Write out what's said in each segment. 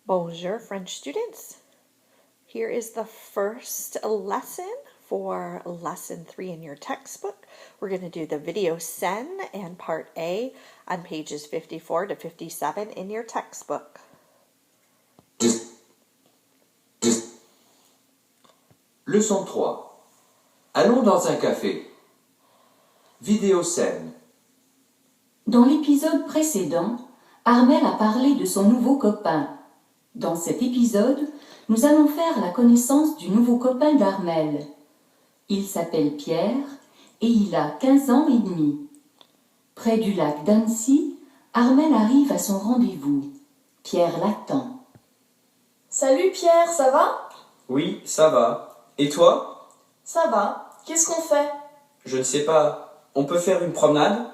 Bonjour, French students. Here is the first lesson for lesson 3 in your textbook. We're going to do the video scène and part A on pages 54 to 57 in your textbook. Leçon 3. Allons dans un café. Vidéo scène. Dans l'épisode précédent, Armel a parlé de son nouveau copain. Dans cet épisode, nous allons faire la connaissance du nouveau copain d'Armel. Il s'appelle Pierre et il a 15 ans et demi. Près du lac d'Annecy, Armel arrive à son rendez-vous. Pierre l'attend. Salut Pierre, ça va? Oui, ça va. Et toi? Ça va. Qu'est-ce qu'on fait? Je ne sais pas. On peut faire une promenade?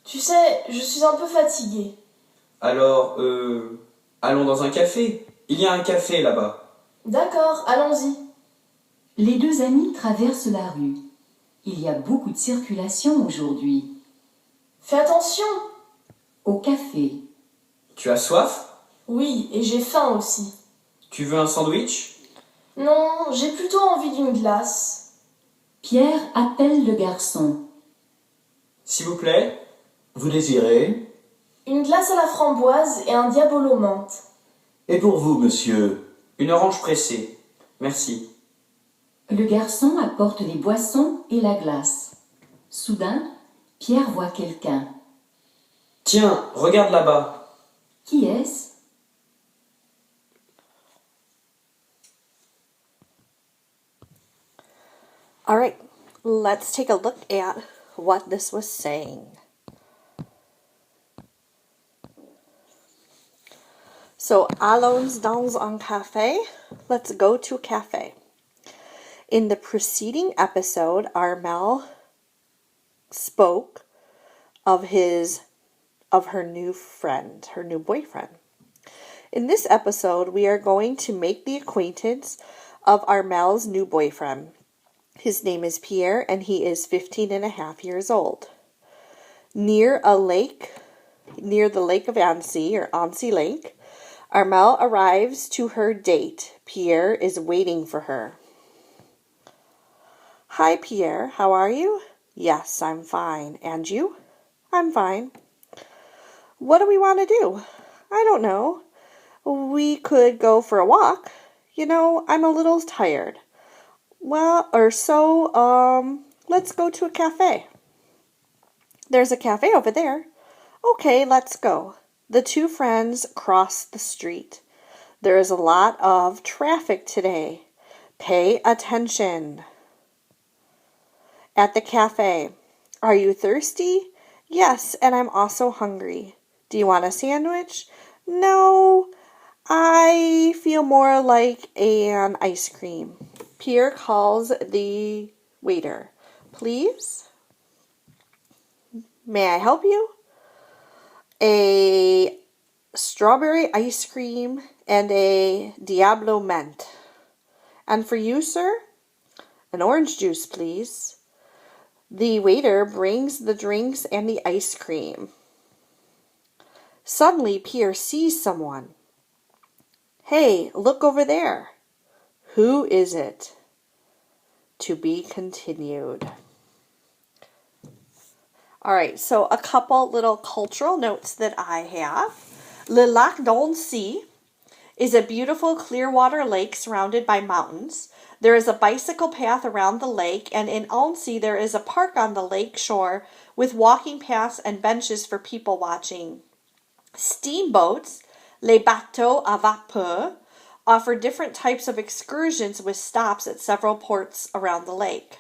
Tu sais, je suis un peu fatiguée. Alors, allons dans un café. Il y a un café là-bas. D'accord, allons-y. Les deux amis traversent la rue. Il y a beaucoup de circulation aujourd'hui. Fais attention. Au café. Tu as soif? Oui, et j'ai faim aussi. Tu veux un sandwich? Non, j'ai plutôt envie d'une glace. Pierre appelle le garçon. S'il vous plaît? Vous désirez? Une glace à la framboise et un diabolo menthe. Et pour vous, monsieur? Une orange pressée. Merci. Le garçon apporte les boissons et la glace. Soudain, Pierre voit quelqu'un. Tiens, regarde là-bas. Qui est-ce? All right, let's take a look at what this was saying. So, allons dans un café. Let's go to a cafe. In the preceding episode, Armel spoke of her new friend, her new boyfriend. In this episode, we are going to make the acquaintance of Armel's new boyfriend. His name is Pierre, and he is 15 and a half years old. Near the lake of Annecy, or Annecy Lake, Armel arrives to her date. Pierre is waiting for her. Hi, Pierre. How are you? Yes, I'm fine. And you? I'm fine. What do we want to do? I don't know. We could go for a walk. You know, I'm a little tired. Let's go to a cafe. There's a cafe over there. Okay, let's go. The two friends cross the street. There is a lot of traffic today. Pay attention. At the cafe. Are you thirsty? Yes, and I'm also hungry. Do you want a sandwich? No, I feel more like an ice cream. Pierre calls the waiter. Please? May I help you? A strawberry ice cream and a diablo menthe. And for you, sir? An orange juice, please. The waiter brings the drinks and the ice cream. Suddenly, Pierre sees someone. Hey, look over there. Who is it? To be continued. All right, so a couple little cultural notes that I have. Le lac d'Annecy is a beautiful clear-water lake surrounded by mountains. There is a bicycle path around the lake, and in Annecy there is a park on the lake shore with walking paths and benches for people watching. Steamboats, les bateaux à vapeur, offer different types of excursions with stops at several ports around the lake.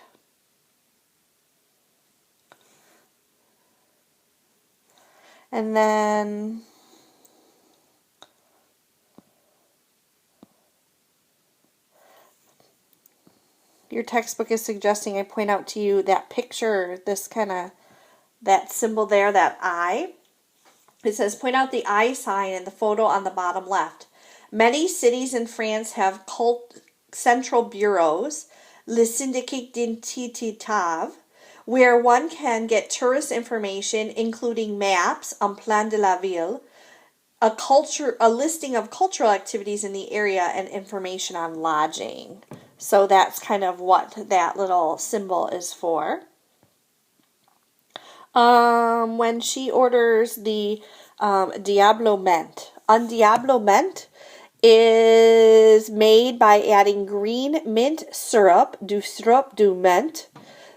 And then your textbook is suggesting I point out to you that picture, that symbol there, that eye. It says, point out the eye sign in the photo on the bottom left. Many cities in France have central bureaus, le syndicat d'identité, where one can get tourist information, including maps, un plan de la ville, a listing of cultural activities in the area and information on lodging. So that's kind of what that little symbol is for. When she orders the Diablo Mint. Diablo Mint is made by adding green mint syrup du mint,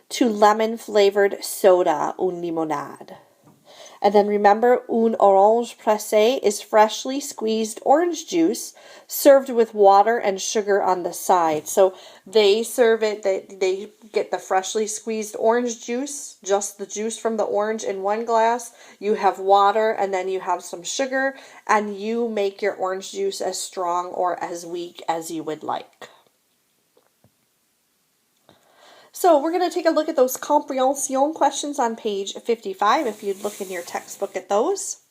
to lemon-flavored soda, une limonade. And then remember, un orange pressé is freshly squeezed orange juice served with water and sugar on the side. So they serve it, they get the freshly squeezed orange juice, just the juice from the orange in one glass. You have water, and then you have some sugar, and you make your orange juice as strong or as weak as you would like. So we're going to take a look at those comprehension questions on page 55, if you'd look in your textbook at those.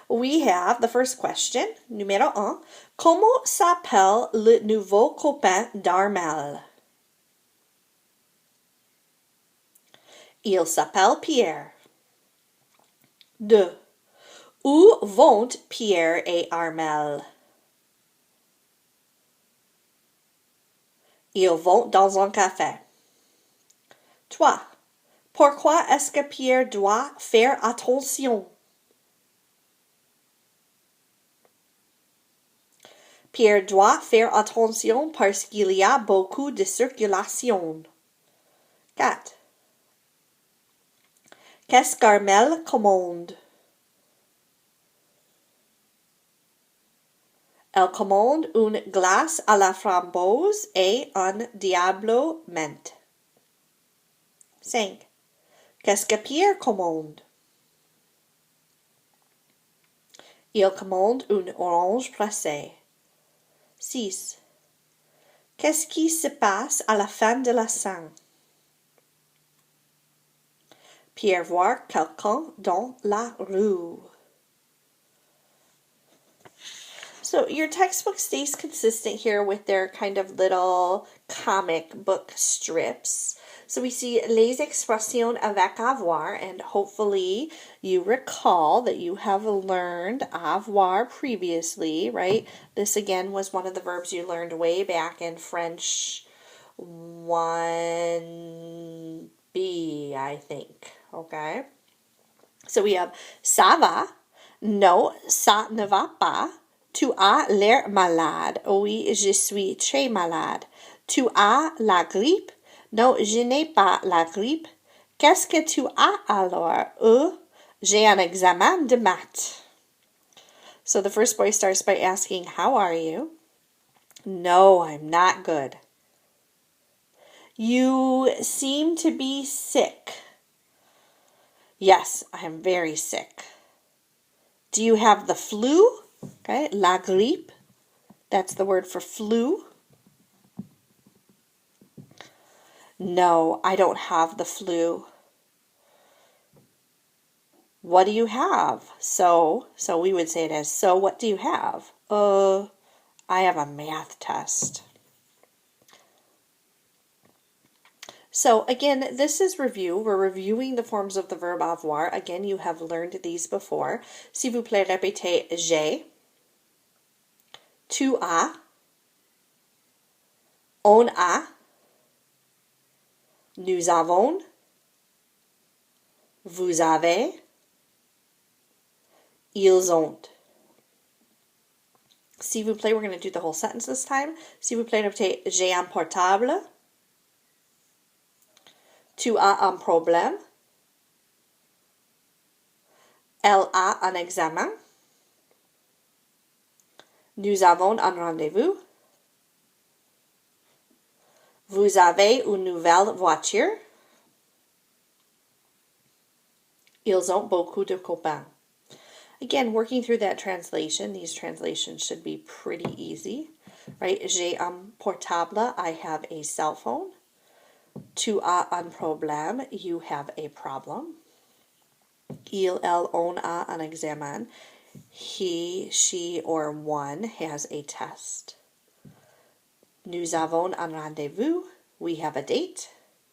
We have the first question, numéro 1. Comment s'appelle le nouveau copain d'Armel? Il s'appelle Pierre. 2. Où vont Pierre et Armel? Ils vont dans un café. 3. Pourquoi est-ce que Pierre doit faire attention? Pierre doit faire attention parce qu'il y a beaucoup de circulation. 4. Qu'est-ce qu'Armel commande? Elle commande une glace à la framboise et un Diablo Mint. 5. Qu'est-ce que Pierre commande? Il commande une orange pressée. 6. Qu'est-ce qui se passe à la fin de la scène? Pierre voit quelqu'un dans la rue. So your textbook stays consistent here with their kind of little comic book strips. So we see les expressions avec avoir, and hopefully you recall that you have learned avoir previously, right? This again was one of the verbs you learned way back in French 1B, I think, okay? So we have ça va, no, ça ne va pas. Tu as l'air malade. Oui, je suis très malade. Tu as la grippe. Non, je n'ai pas la grippe. Qu'est-ce que tu as alors? J'ai un examen de maths. So the first boy starts by asking, how are you? No, I'm not good. You seem to be sick. Yes, I am very sick. Do you have the flu? Okay, la grippe, that's the word for flu. No, I don't have the flu. What do you have? So we would say it as, so what do you have? I have a math test. So again, this is review. We're reviewing the forms of the verb avoir. Again, you have learned these before. S'il vous plaît, répétez j'ai, tu as, on a, nous avons, vous avez, ils ont. S'il vous plaît, we're going to do the whole sentence this time. S'il vous plaît, répétez j'ai un portable. Tu as un problème. Elle a un examen. Nous avons un rendez-vous. Vous avez une nouvelle voiture. Ils ont beaucoup de copains. Again, working through that translation, these translations should be pretty easy, right? J'ai un portable, I have a cell phone. Tu as un problème, you have a problem. Il, elle, on a un examen. He, she, or one has a test. Nous avons un rendez-vous. We have a date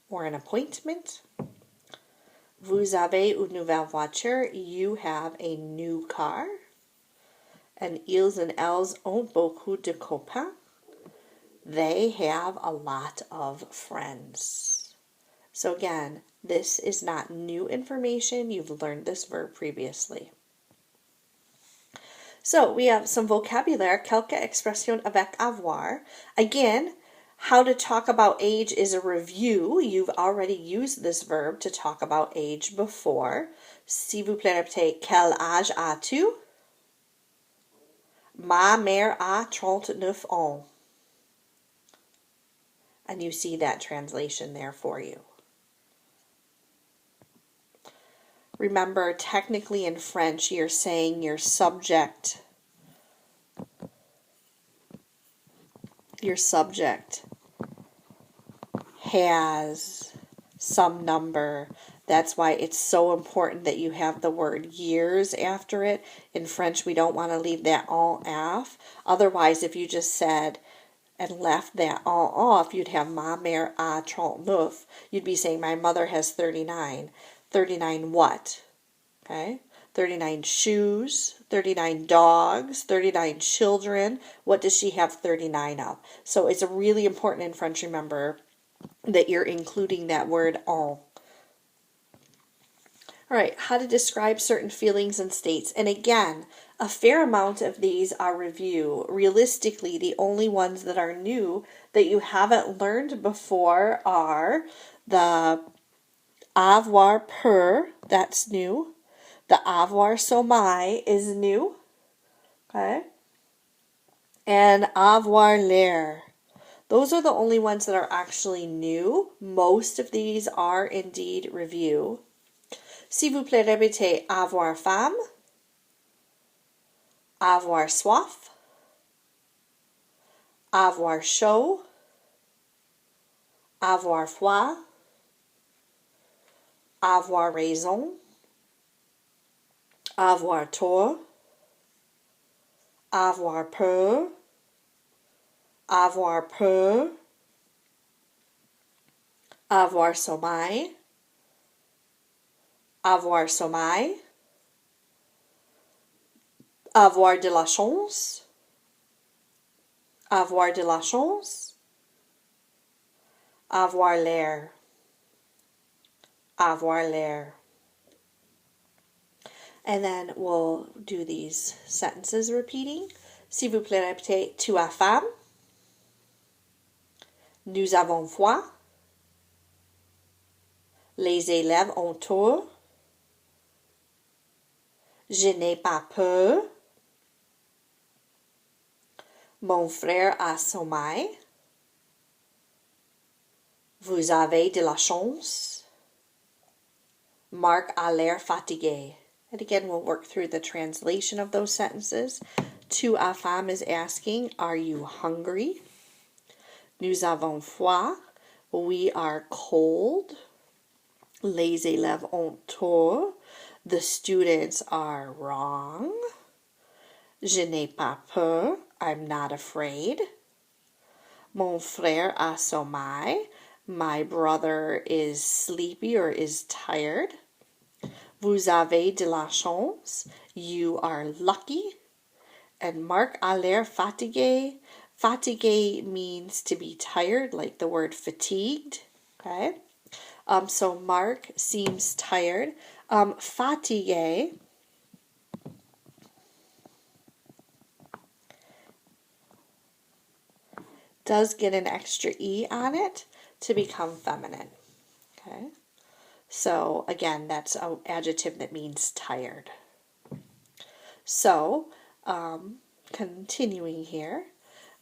or an appointment. Vous avez une nouvelle voiture. You have a new car. and ils and elles ont beaucoup de copains. They have a lot of friends. So again, this is not new information. You've learned this verb previously. So we have some vocabulary, quelques expressions avec avoir. Again, how to talk about age is a review. You've already used this verb to talk about age before. S'il vous plaît, répétez, quel âge as-tu? Ma mère a 39 ans. And you see that translation there for you. Remember, technically in French, you're saying your subject. Your subject has some number. That's why it's so important that you have the word years after it. In French, we don't want to leave that en af. Otherwise, if you just said and left that en off, you'd have ma mère a 39. You'd be saying my mother has 39. 39 what? Okay? 39 shoes, 39 dogs, 39 children. What does she have 39 of? So it's really important in French, remember, that you're including that word en. All right, how to describe certain feelings and states. And again, a fair amount of these are review. Realistically, the only ones that are new that you haven't learned before are the avoir peur, that's new. The avoir sommeil is new. Okay? And avoir l'air. Those are the only ones that are actually new. Most of these are indeed review. S'il vous plaît, répétez avoir faim, avoir soif, avoir chaud, avoir froid, avoir raison, avoir tort, avoir peur, avoir peur, avoir sommeil, avoir sommeil, avoir de la chance, avoir de la chance, avoir l'air, avoir l'air. And then we'll do these sentences repeating. S'il vous plaît, répétez, tu as faim, nous avons froid, les élèves ont tort, je n'ai pas peur, mon frère a sommeil, vous avez de la chance, Marc a l'air fatigué. And again, we'll work through the translation of those sentences. Tu as faim is asking, are you hungry? Nous avons froid, we are cold. Les élèves ont tort, the students are wrong. Je n'ai pas peur, I'm not afraid. Mon frère a sommeil, my brother is sleepy or is tired. Vous avez de la chance, you are lucky. And Marc a l'air fatigué. Fatigué means to be tired, like the word fatigued. Okay. So Marc seems tired. Fatigué does get an extra E on it to become feminine. Okay. So again, that's an adjective that means tired. So, continuing here.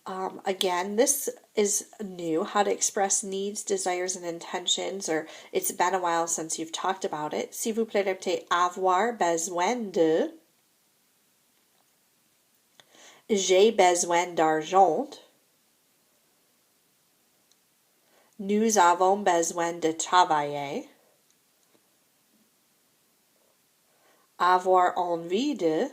Again, this is new, how to express needs, desires, and intentions, or it's been a while since you've talked about it. S'il vous plaît, répétez avoir besoin de. J'ai besoin d'argent. Nous avons besoin de travailler. Avoir envie de.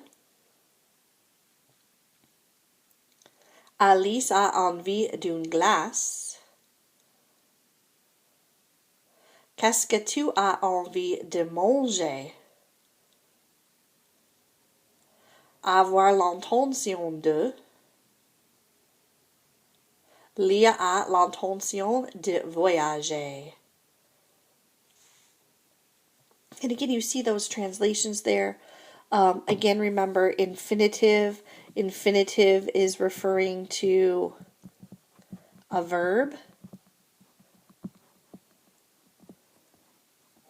Alice a envie d'une glace. Qu'est-ce que tu as envie de manger? avoir l'intention de, Leah a l'intention de voyager. And again, you see those translations there. Again, remember infinitive. Infinitive is referring to a verb.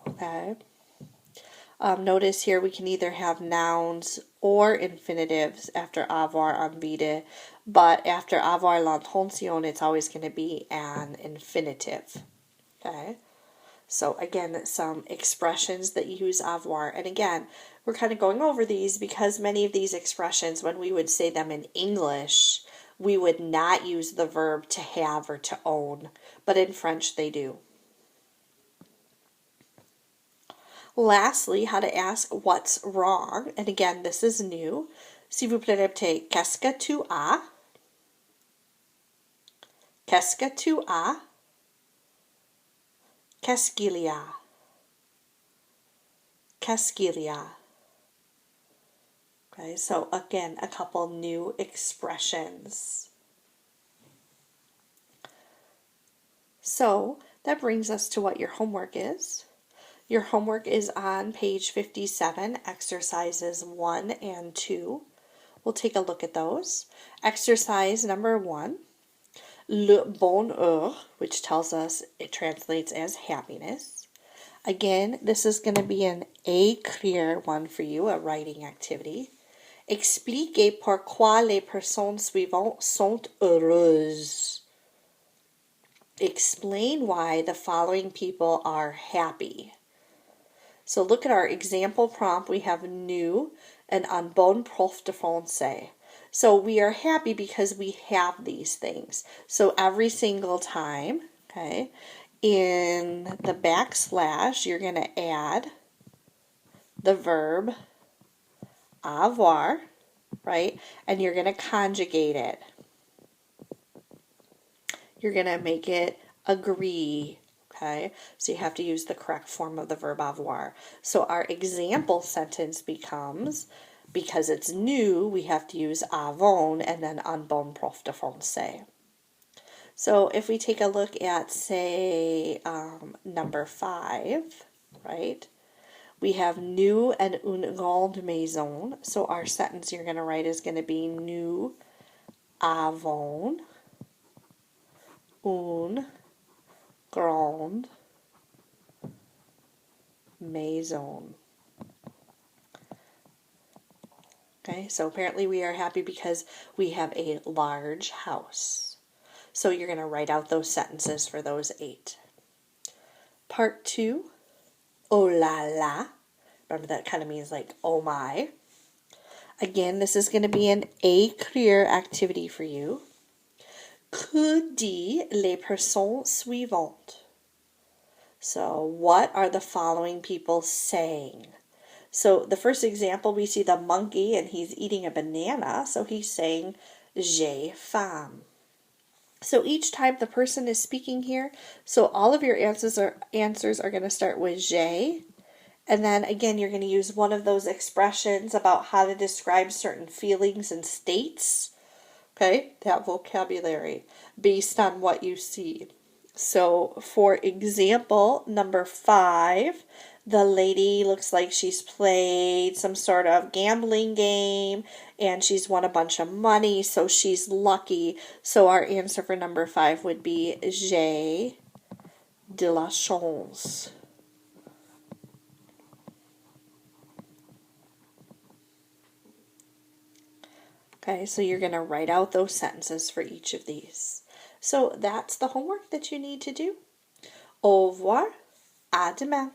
Okay. Notice here we can either have nouns or infinitives after avoir envie, but after avoir l'intention, it's always going to be an infinitive. Okay. So again, some expressions that use avoir. And again, we're kind of going over these because many of these expressions, when we would say them in English, we would not use the verb to have or to own, but in French they do. Lastly, how to ask what's wrong. And again, this is new. S'il vous plaît, répétez. Qu'est-ce que tu as? Qu'est-ce que tu as? Qu'est-ce qu'il y a? Qu'est-ce qu'il y a? Okay, so again, a couple new expressions. So that brings us to what your homework is. Your homework is on page 57, exercises 1 and 2. We'll take a look at those. Exercise number 1, le bonheur, which tells us it translates as happiness. Again, this is going to be an écrire one for you, a writing activity. Expliquez pourquoi les personnes suivantes sont heureuses. Explain why the following people are happy. So look at our example prompt. We have nous and un bon prof de français. So we are happy because we have these things. So every single time, okay, in the backslash, you're going to add the verb avoir, right? And you're going to conjugate it. You're going to make it agree. Okay, so you have to use the correct form of the verb avoir. So our example sentence becomes, because it's new, we have to use avons and then un bon prof de français. So if we take a look at, say, number 5, right, we have nous and une grande maison. So our sentence you're going to write is going to be nous avons une grande maison. Okay, so apparently we are happy because we have a large house. So you're going to write out those sentences for those 8. Part 2, oh la la. Remember that kind of means like, oh my. Again, this is going to be an écrire activity for you. Que dit les personnes suivantes? So what are the following people saying? So the first example, we see the monkey and he's eating a banana. So he's saying, j'ai faim. So each time the person is speaking here, so all of your answers are going to start with j'ai. And then again, you're going to use one of those expressions about how to describe certain feelings and states. Okay, that vocabulary based on what you see. So for example, number 5, the lady looks like she's played some sort of gambling game and she's won a bunch of money, so she's lucky. So our answer for number 5 would be j'ai de la chance. Okay, so you're going to write out those sentences for each of these. So that's the homework that you need to do. Au revoir, à demain.